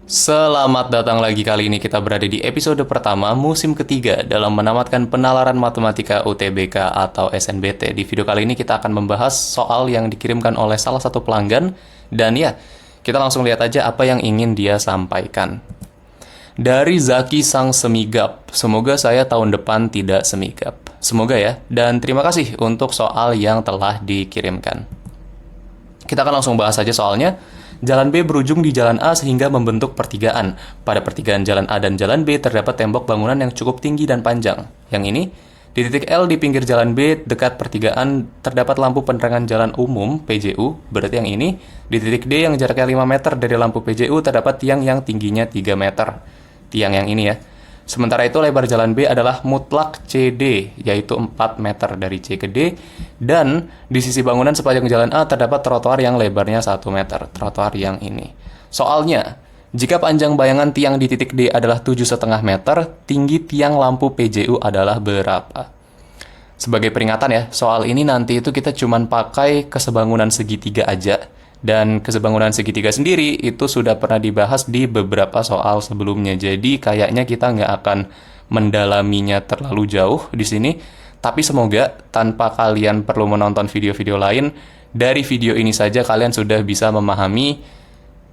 Selamat datang lagi. Kali ini kita berada di episode pertama musim ketiga dalam menamatkan penalaran matematika UTBK atau SNBT. Di video kali ini kita akan membahas soal yang dikirimkan oleh salah satu pelanggan. Dan ya, kita langsung lihat aja apa yang ingin dia sampaikan. Dari Zaki Sang Semigap, semoga saya tahun depan tidak semigap. Semoga ya, dan terima kasih untuk soal yang telah dikirimkan. Kita akan langsung bahas saja soalnya. Jalan B berujung di jalan A sehingga membentuk pertigaan. Pada pertigaan jalan A dan jalan B terdapat tembok bangunan yang cukup tinggi dan panjang. Yang ini, di titik L di pinggir jalan B dekat pertigaan terdapat lampu penerangan jalan umum PJU. Berarti yang ini, di titik D yang jaraknya 5 meter dari lampu PJU terdapat tiang yang tingginya 3 meter. Tiang yang ini ya. Sementara itu lebar jalan B adalah mutlak CD, yaitu 4 meter dari C ke D, dan di sisi bangunan sepanjang jalan A terdapat trotoar yang lebarnya 1 meter, trotoar yang ini. Soalnya, jika panjang bayangan tiang di titik D adalah 7,5 meter, tinggi tiang lampu PJU adalah berapa? Sebagai peringatan ya, soal ini nanti itu kita cuman pakai kesebangunan segitiga aja. Dan kesebangunan segitiga sendiri itu sudah pernah dibahas di beberapa soal sebelumnya. Jadi kayaknya kita nggak akan mendalaminya terlalu jauh di sini. Tapi semoga tanpa kalian perlu menonton video-video lain, dari video ini saja kalian sudah bisa memahami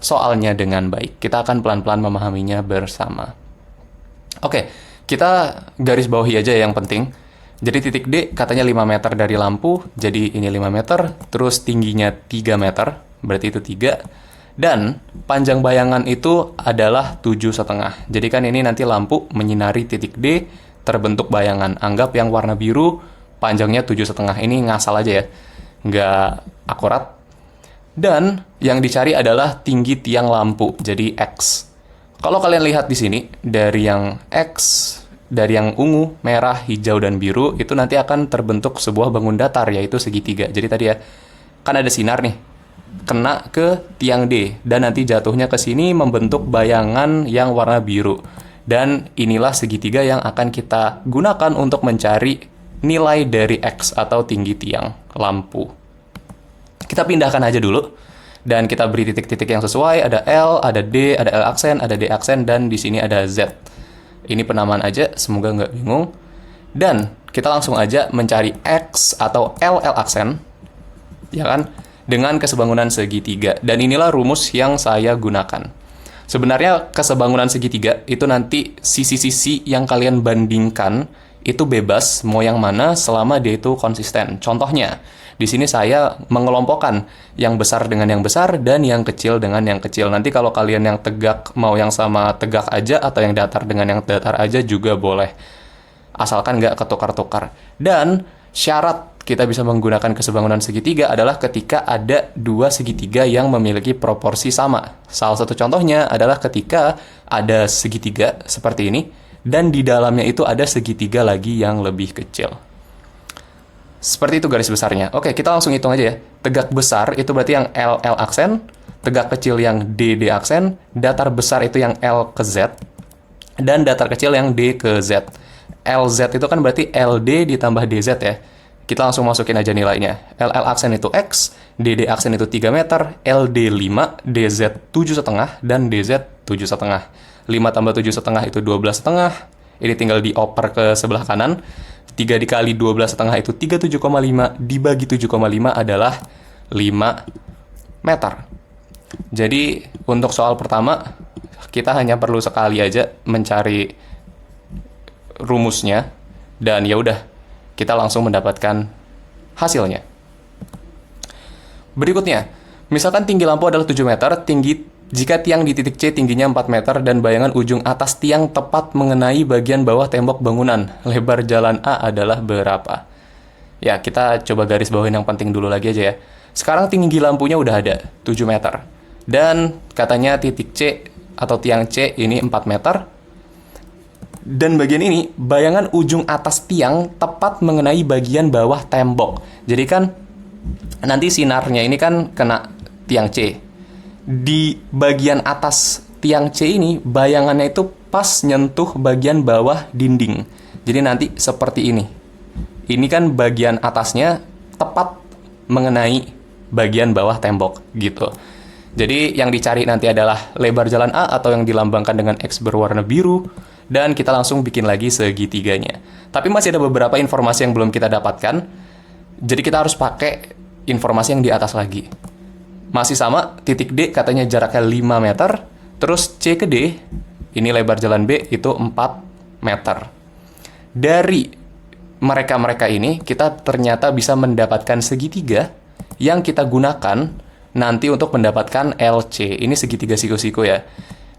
soalnya dengan baik. Kita akan pelan-pelan memahaminya bersama. Oke, kita garis bawahi aja yang penting. Jadi titik D katanya 5 meter dari lampu, jadi ini 5 meter, terus tingginya 3 meter. Berarti itu 3. Dan panjang bayangan itu adalah 7,5. Jadi kan ini nanti lampu menyinari titik D, terbentuk bayangan. Anggap yang warna biru, panjangnya 7,5. Ini ngasal aja ya, nggak akurat. Dan yang dicari adalah tinggi tiang lampu, jadi X. Kalau kalian lihat di sini, dari yang X, dari yang ungu, merah, hijau, dan biru, itu nanti akan terbentuk sebuah bangun datar, yaitu segitiga. Jadi tadi ya, kan ada sinar nih, kena ke tiang D, dan nanti jatuhnya ke sini membentuk bayangan yang warna biru. Dan inilah segitiga yang akan kita gunakan untuk mencari nilai dari X atau tinggi tiang lampu. Kita pindahkan aja dulu, dan kita beri titik-titik yang sesuai. Ada L, ada D, ada L aksen, ada D aksen, dan di sini ada Z. Ini penamaan aja, semoga nggak bingung. Dan kita langsung aja mencari X atau L aksen, ya kan? Dengan kesebangunan segitiga. Dan inilah rumus yang saya gunakan. Sebenarnya kesebangunan segitiga itu nanti sisi-sisi yang kalian bandingkan itu bebas mau yang mana selama dia itu konsisten. Contohnya, di sini saya mengelompokkan yang besar dengan yang besar dan yang kecil dengan yang kecil. Nanti kalau kalian yang tegak mau yang sama tegak aja atau yang datar dengan yang datar aja juga boleh. Asalkan nggak ketukar-tukar. Dan syarat kita bisa menggunakan kesebangunan segitiga adalah ketika ada dua segitiga yang memiliki proporsi sama. Salah satu contohnya adalah ketika ada segitiga seperti ini, dan di dalamnya itu ada segitiga lagi yang lebih kecil. Seperti itu garis besarnya. Oke, kita langsung hitung aja ya. Tegak besar itu berarti yang L aksen, tegak kecil yang D aksen, datar besar itu yang L ke Z, dan datar kecil yang D ke Z. LZ itu kan berarti LD ditambah DZ ya. Kita langsung masukin aja nilainya. LL aksen itu X, DD aksen itu 3 meter, LD 5, DZ 7,5, dan DZ 7,5. 5 tambah 7,5 itu 12,5. Ini tinggal dioper ke sebelah kanan. 3 dikali 12,5 itu 37,5. Dibagi 7,5 adalah 5 meter. Jadi untuk soal pertama, kita hanya perlu sekali aja mencari rumusnya. Dan ya udah, kita langsung mendapatkan hasilnya. Berikutnya, misalkan tinggi lampu adalah 7 meter, jika tiang di titik C tingginya 4 meter dan bayangan ujung atas tiang tepat mengenai bagian bawah tembok bangunan, lebar jalan A adalah berapa? Ya, kita coba garis bawahin yang penting dulu lagi aja ya. Sekarang tinggi lampunya udah ada, 7 meter. Dan katanya titik C atau tiang C ini 4 meter. Dan bagian ini, bayangan ujung atas tiang tepat mengenai bagian bawah tembok. Jadi kan, nanti sinarnya ini kan kena tiang C. Di bagian atas tiang C ini, bayangannya itu pas nyentuh bagian bawah dinding. Jadi nanti seperti ini. Ini kan bagian atasnya tepat mengenai bagian bawah tembok, gitu. Jadi yang dicari nanti adalah lebar jalan A atau yang dilambangkan dengan X berwarna biru, dan kita langsung bikin lagi segitiganya. Tapi masih ada beberapa informasi yang belum kita dapatkan, jadi kita harus pakai informasi yang di atas lagi. Masih sama, titik D katanya jaraknya 5 meter, terus C ke D, ini lebar jalan B itu 4 meter. Dari mereka-mereka ini, kita ternyata bisa mendapatkan segitiga yang kita gunakan nanti untuk mendapatkan LC. Ini segitiga siku-siku ya.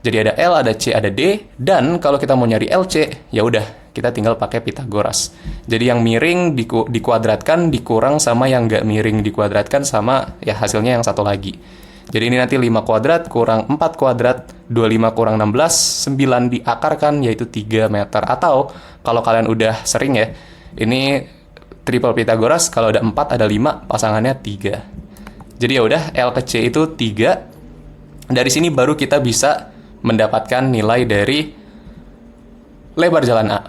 Jadi ada L, ada C, ada D, dan kalau kita mau nyari LC, ya udah kita tinggal pakai Pitagoras. Jadi yang miring dikuadratkan dikurang sama yang nggak miring dikuadratkan sama ya hasilnya yang satu lagi. Jadi ini nanti 5 kuadrat kurang 4 kuadrat, 25 kurang 16, 9 diakarkan yaitu 3 meter. Atau kalau kalian udah sering ya, ini triple Pitagoras, kalau ada 4 ada 5, pasangannya 3. Jadi ya udah L ke C itu 3. Dari sini baru kita bisa mendapatkan nilai dari lebar jalan A.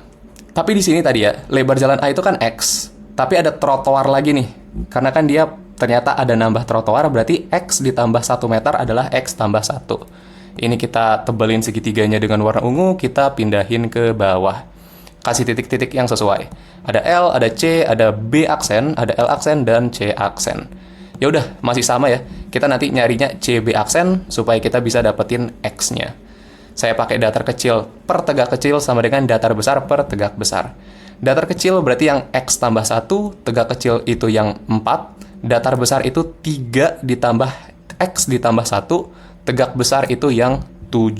Tapi di sini tadi ya, lebar jalan A itu kan X, tapi ada trotoar lagi nih. Karena kan dia ternyata ada nambah trotoar, berarti X ditambah 1 meter adalah X tambah 1. Ini kita tebelin segitiganya dengan warna ungu, kita pindahin ke bawah. Kasih titik-titik yang sesuai. Ada L, ada C, ada B aksen, ada L aksen, dan C aksen. Ya udah, masih sama ya. Kita nanti nyarinya CB aksen supaya kita bisa dapetin X-nya. Saya pakai datar kecil per tegak kecil sama dengan datar besar per tegak besar. Datar kecil berarti yang X tambah 1, tegak kecil itu yang 4, datar besar itu 3 ditambah X ditambah 1, tegak besar itu yang 7.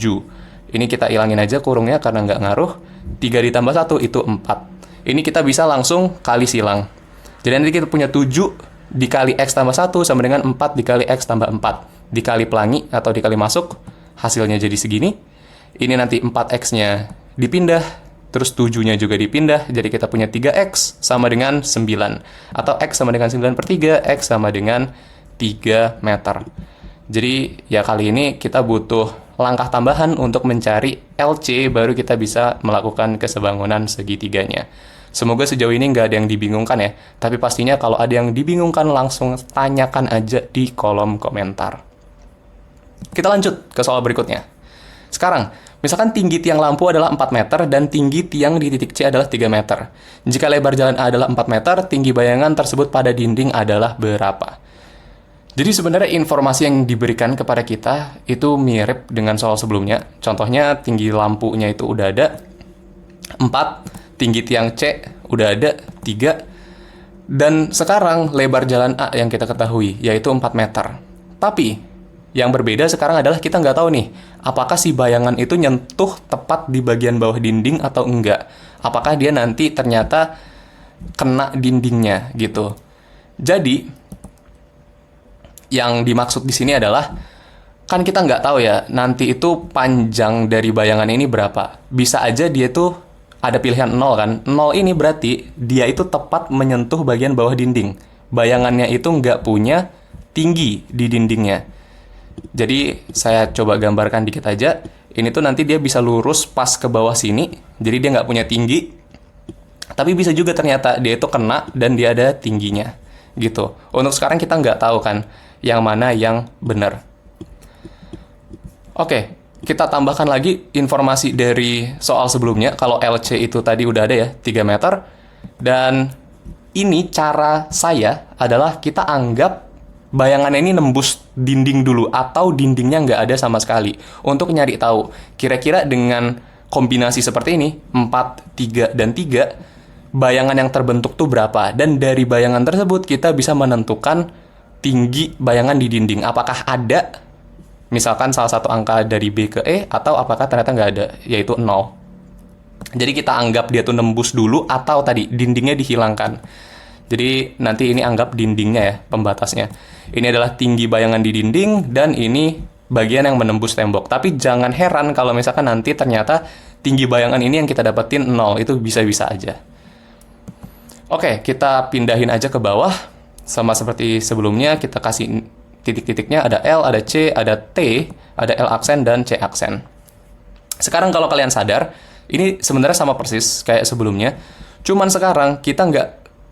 Ini kita ilangin aja kurungnya karena nggak ngaruh. 3 ditambah 1 itu 4. Ini kita bisa langsung kali silang. Jadi nanti kita punya 7 dikali X tambah 1 sama dengan 4 dikali X tambah 4. Dikali pelangi atau dikali masuk, hasilnya jadi segini. Ini nanti 4X-nya dipindah, terus 7-nya juga dipindah, jadi kita punya 3X sama dengan 9. Atau X sama dengan 9 per 3, X sama dengan 3 meter. Jadi ya kali ini kita butuh langkah tambahan untuk mencari LC, baru kita bisa melakukan kesebangunan segitiganya. Semoga sejauh ini nggak ada yang dibingungkan ya, tapi pastinya kalau ada yang dibingungkan langsung tanyakan aja di kolom komentar. Kita lanjut ke soal berikutnya. Sekarang, misalkan tinggi tiang lampu adalah 4 meter dan tinggi tiang di titik C adalah 3 meter. Jika lebar jalan A adalah 4 meter, tinggi bayangan tersebut pada dinding adalah berapa? Jadi sebenarnya informasi yang diberikan kepada kita itu mirip dengan soal sebelumnya. Contohnya tinggi lampunya itu udah ada 4, tinggi tiang C udah ada 3, dan sekarang lebar jalan A yang kita ketahui yaitu 4 meter. Tapi yang berbeda sekarang adalah kita nggak tahu nih, apakah si bayangan itu nyentuh tepat di bagian bawah dinding atau enggak. Apakah dia nanti ternyata kena dindingnya gitu. Jadi, yang dimaksud di sini adalah, kan kita nggak tahu ya, nanti itu panjang dari bayangan ini berapa. Bisa aja dia tuh ada pilihan 0 kan. 0 ini berarti dia itu tepat menyentuh bagian bawah dinding. Bayangannya itu nggak punya tinggi di dindingnya. Jadi saya coba gambarkan dikit aja. Ini tuh nanti dia bisa lurus pas ke bawah sini. Jadi dia nggak punya tinggi. Tapi bisa juga ternyata dia itu kena dan dia ada tingginya. Gitu. Untuk sekarang kita nggak tahu kan yang mana yang benar. Oke, kita tambahkan lagi informasi dari soal sebelumnya. Kalau LC itu tadi udah ada ya, 3 meter. Dan ini cara saya adalah kita anggap bayangan ini nembus dinding dulu, atau dindingnya nggak ada sama sekali. Untuk nyari tahu, kira-kira dengan kombinasi seperti ini, 4, 3, dan 3, bayangan yang terbentuk tuh berapa. Dan dari bayangan tersebut, kita bisa menentukan tinggi bayangan di dinding. Apakah ada misalkan salah satu angka dari B ke E, atau apakah ternyata nggak ada, yaitu 0. Jadi kita anggap dia tuh nembus dulu, atau tadi dindingnya dihilangkan. Jadi nanti ini anggap dindingnya ya, pembatasnya. Ini adalah tinggi bayangan di dinding, dan ini bagian yang menembus tembok. Tapi jangan heran kalau misalkan nanti ternyata tinggi bayangan ini yang kita dapetin 0, itu bisa-bisa aja. Oke, kita pindahin aja ke bawah. Sama seperti sebelumnya, kita kasih titik-titiknya, ada L, ada C, ada T, ada L aksen, dan C aksen. Sekarang kalau kalian sadar, ini sebenarnya sama persis kayak sebelumnya. Cuman sekarang kita nggak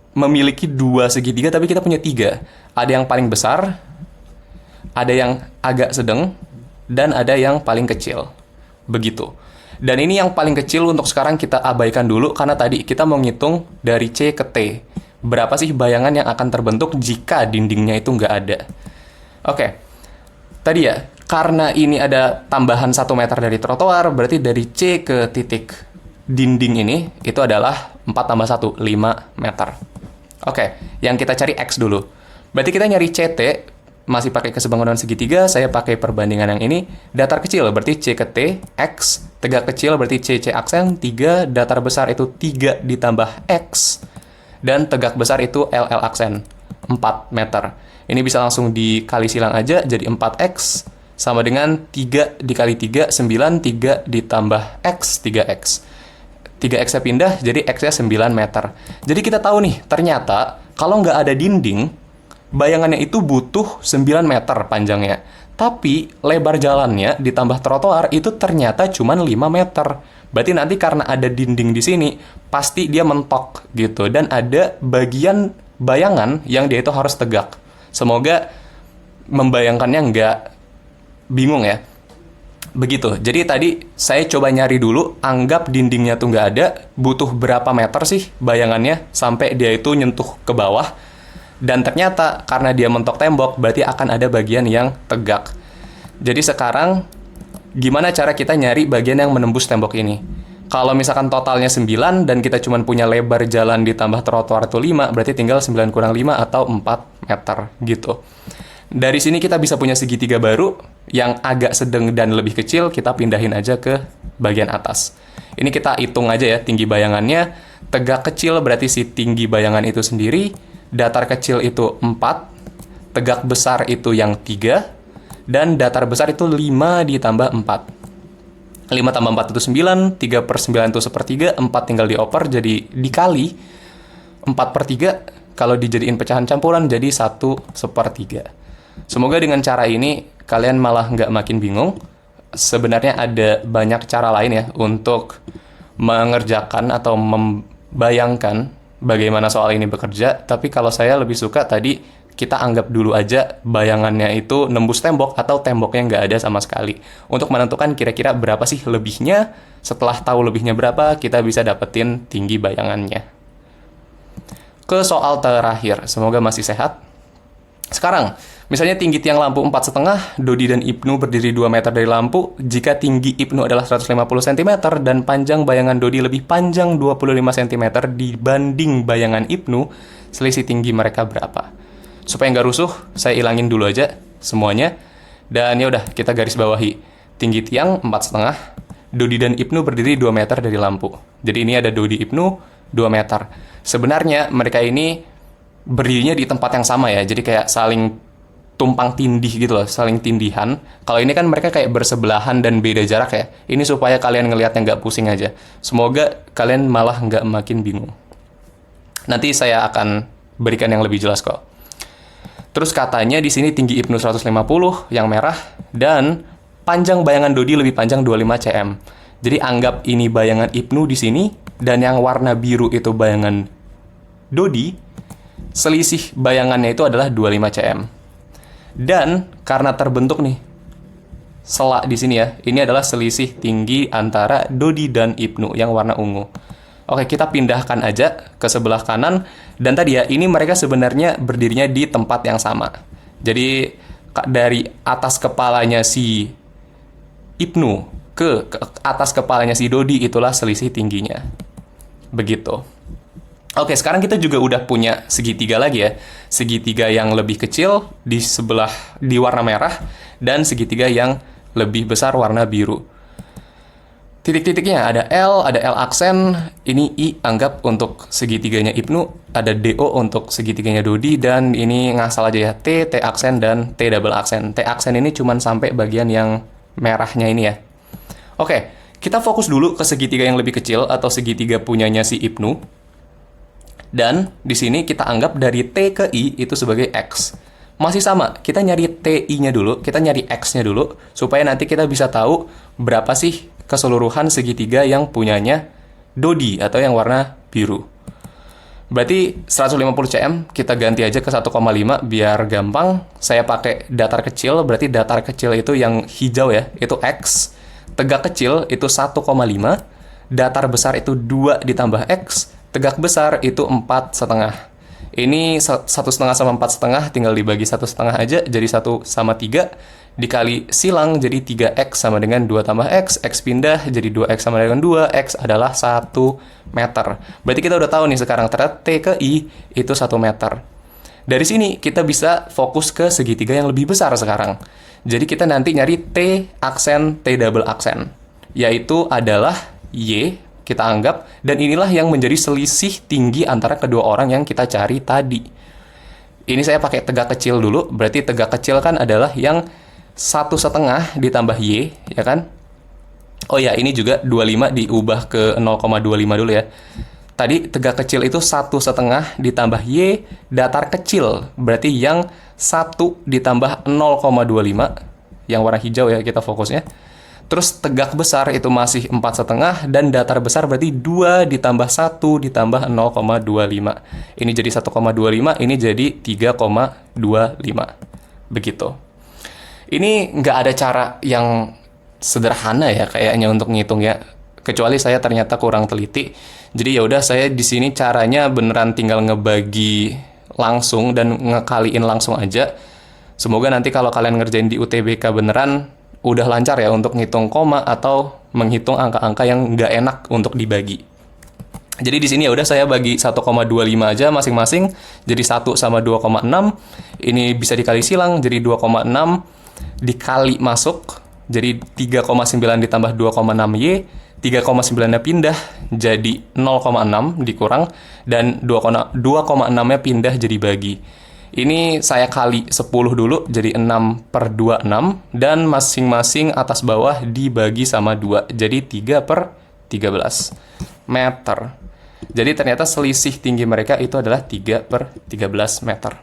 memiliki 2 segitiga, tapi kita punya 3. Ada yang paling besar, ada yang agak sedang, dan ada yang paling kecil. Begitu. Dan ini yang paling kecil untuk sekarang kita abaikan dulu, karena tadi kita mau ngitung dari C ke T. Berapa sih bayangan yang akan terbentuk jika dindingnya itu nggak ada. Oke. Tadi ya, karena ini ada tambahan 1 meter dari trotoar, berarti dari C ke titik dinding ini, itu adalah 4 tambah 1, 5 meter. Oke, yang kita cari X dulu. Berarti kita nyari CT, masih pakai kesebangunan segitiga, saya pakai perbandingan yang ini. Datar kecil berarti C ke T, X. Tegak kecil berarti C aksen, 3. Datar besar itu 3 ditambah X. Dan tegak besar itu LL aksen, 4 meter. Ini bisa langsung dikali silang aja, jadi 4X. Sama dengan 3 dikali 3, 9. 3 ditambah X, 3X. 3X-nya pindah, jadi X-nya 9 meter. Jadi kita tahu nih, ternyata kalau nggak ada dinding, bayangannya itu butuh 9 meter panjangnya. Tapi lebar jalannya ditambah trotoar itu ternyata cuma 5 meter. Berarti nanti karena ada dinding di sini, pasti dia mentok gitu. Dan ada bagian bayangan yang dia itu harus tegak. Semoga membayangkannya nggak bingung ya. Begitu. Jadi tadi saya coba nyari dulu, anggap dindingnya tuh nggak ada, butuh berapa meter sih bayangannya sampai dia itu nyentuh ke bawah. Dan ternyata karena dia mentok tembok, berarti akan ada bagian yang tegak. Jadi sekarang, gimana cara kita nyari bagian yang menembus tembok ini? Kalau misalkan totalnya 9 dan kita cuma punya lebar jalan ditambah trotoar itu 5, berarti tinggal 9 kurang 5 atau 4 meter gitu. Dari sini kita bisa punya segitiga baru yang agak sedang dan lebih kecil, kita pindahin aja ke bagian atas. Ini kita hitung aja ya tinggi bayangannya. Tegak kecil berarti si tinggi bayangan itu sendiri. Datar kecil itu 4, tegak besar itu yang 3, dan datar besar itu 5 ditambah 4. 5 tambah 4 itu 9, 3 per 9 itu 1/3, 4 tinggal dioper, jadi dikali 4/3, kalau dijadiin pecahan campuran jadi 1/3. Semoga dengan cara ini kalian malah nggak makin bingung. Sebenarnya ada banyak cara lain ya untuk mengerjakan atau membayangkan bagaimana soal ini bekerja, tapi kalau saya lebih suka tadi kita anggap dulu aja bayangannya itu nembus tembok atau temboknya nggak ada sama sekali. Untuk menentukan kira-kira berapa sih lebihnya, setelah tahu lebihnya berapa, kita bisa dapetin tinggi bayangannya. Ke soal terakhir, semoga masih sehat. Sekarang, misalnya tinggi tiang lampu 4,5, Dodi dan Ibnu berdiri 2 meter dari lampu. Jika tinggi Ibnu adalah 150 cm dan panjang bayangan Dodi lebih panjang 25 cm dibanding bayangan Ibnu, selisih tinggi mereka berapa? Supaya nggak rusuh, saya ilangin dulu aja semuanya. Dan ya udah, kita garis bawahi. Tinggi tiang 4,5, Dodi dan Ibnu berdiri 2 meter dari lampu. Jadi ini ada Dodi Ibnu 2 meter. Sebenarnya mereka ini berdirinya di tempat yang sama ya, jadi kayak saling tumpang tindih gitu loh, saling tindihan. Kalau ini kan mereka kayak bersebelahan dan beda jarak ya. Ini supaya kalian ngelihatnya nggak pusing aja. Semoga kalian malah nggak makin bingung. Nanti saya akan berikan yang lebih jelas kok. Terus katanya di sini tinggi Ibnu 150 yang merah dan panjang bayangan Dodi lebih panjang 25 cm. Jadi anggap ini bayangan Ibnu di sini dan yang warna biru itu bayangan Dodi. Selisih bayangannya itu adalah 25 cm. Dan karena terbentuk nih sela di sini ya, ini adalah selisih tinggi antara Dodi dan Ibnu yang warna ungu. Oke, kita pindahkan aja ke sebelah kanan. Dan tadi ya, ini mereka sebenarnya berdirinya di tempat yang sama. Jadi dari atas kepalanya si Ibnu ke atas kepalanya si Dodi itulah selisih tingginya. Begitu. Oke, sekarang kita juga udah punya segitiga lagi ya. Segitiga yang lebih kecil di sebelah di warna merah dan segitiga yang lebih besar warna biru. Titik-titiknya ada L aksen, ini I anggap untuk segitiganya Ibnu, ada DO untuk segitiganya Dodi, dan ini ngasal aja ya T aksen, dan T double aksen. T aksen ini cuman sampai bagian yang merahnya ini ya. Oke, kita fokus dulu ke segitiga yang lebih kecil atau segitiga punyanya si Ibnu. Dan di sini kita anggap dari T ke I itu sebagai X. Masih sama, kita nyari TI-nya dulu, kita nyari X-nya dulu, supaya nanti kita bisa tahu berapa sih keseluruhan segitiga yang punyanya Dodi atau yang warna biru. Berarti 150 cm kita ganti aja ke 1,5 biar gampang. Saya pakai datar kecil, berarti datar kecil itu yang hijau ya, itu X. Tegak kecil itu 1,5. Datar besar itu 2 ditambah X. Tegak besar itu 4,5. Ini 1,5 sama 4,5 tinggal dibagi 1,5 aja, jadi 1/3. Dikali silang jadi 3X sama dengan 2 tambah X. X pindah jadi 2X sama dengan 2. X adalah 1 meter. Berarti kita udah tahu nih sekarang ternyata T ke I itu 1 meter. Dari sini kita bisa fokus ke segitiga yang lebih besar sekarang. Jadi kita nanti nyari T aksen T double aksen, yaitu adalah Y kita anggap, dan inilah yang menjadi selisih tinggi antara kedua orang yang kita cari tadi. Ini saya pakai tegak kecil dulu, berarti tegak kecil kan adalah yang 1,5 ditambah Y, ya kan? Oh ya, ini juga 25 diubah ke 0,25 dulu ya. Tadi tegak kecil itu 1,5 ditambah Y, datar kecil, berarti yang 1 ditambah 0,25, yang warna hijau ya kita fokusnya. Terus tegak besar itu masih 4,5, dan datar besar berarti 2 ditambah 1 ditambah 0,25. Ini jadi 1,25, ini jadi 3,25. Begitu. Ini nggak ada cara yang sederhana ya kayaknya untuk ngitung ya. Kecuali saya ternyata kurang teliti. Jadi ya udah, saya di sini caranya beneran tinggal ngebagi langsung dan ngekaliin langsung aja. Semoga nanti kalau kalian ngerjain di UTBK beneran udah lancar ya untuk ngitung koma atau menghitung angka-angka yang nggak enak untuk dibagi. Jadi di sini ya udah saya bagi 1,25 aja masing-masing. Jadi 1 sama 2,6. Ini bisa dikali silang jadi 2,6 dikali masuk. Jadi 3,9 ditambah 2,6Y. 3,9-nya pindah jadi 0,6 dikurang, dan 2,6-nya pindah jadi bagi. Ini saya kali 10 dulu, jadi 6/26, dan masing-masing atas bawah dibagi sama 2, jadi 3/13 meter. Jadi ternyata selisih tinggi mereka itu adalah 3/13 meter.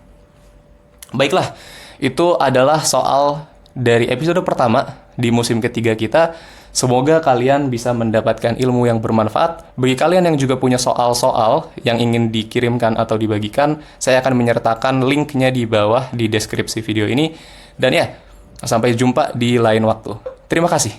Baiklah, itu adalah soal dari episode pertama di musim ketiga kita. Semoga kalian bisa mendapatkan ilmu yang bermanfaat. Bagi kalian yang juga punya soal-soal yang ingin dikirimkan atau dibagikan, saya akan menyertakan linknya di bawah di deskripsi video ini. Dan ya, sampai jumpa di lain waktu. Terima kasih.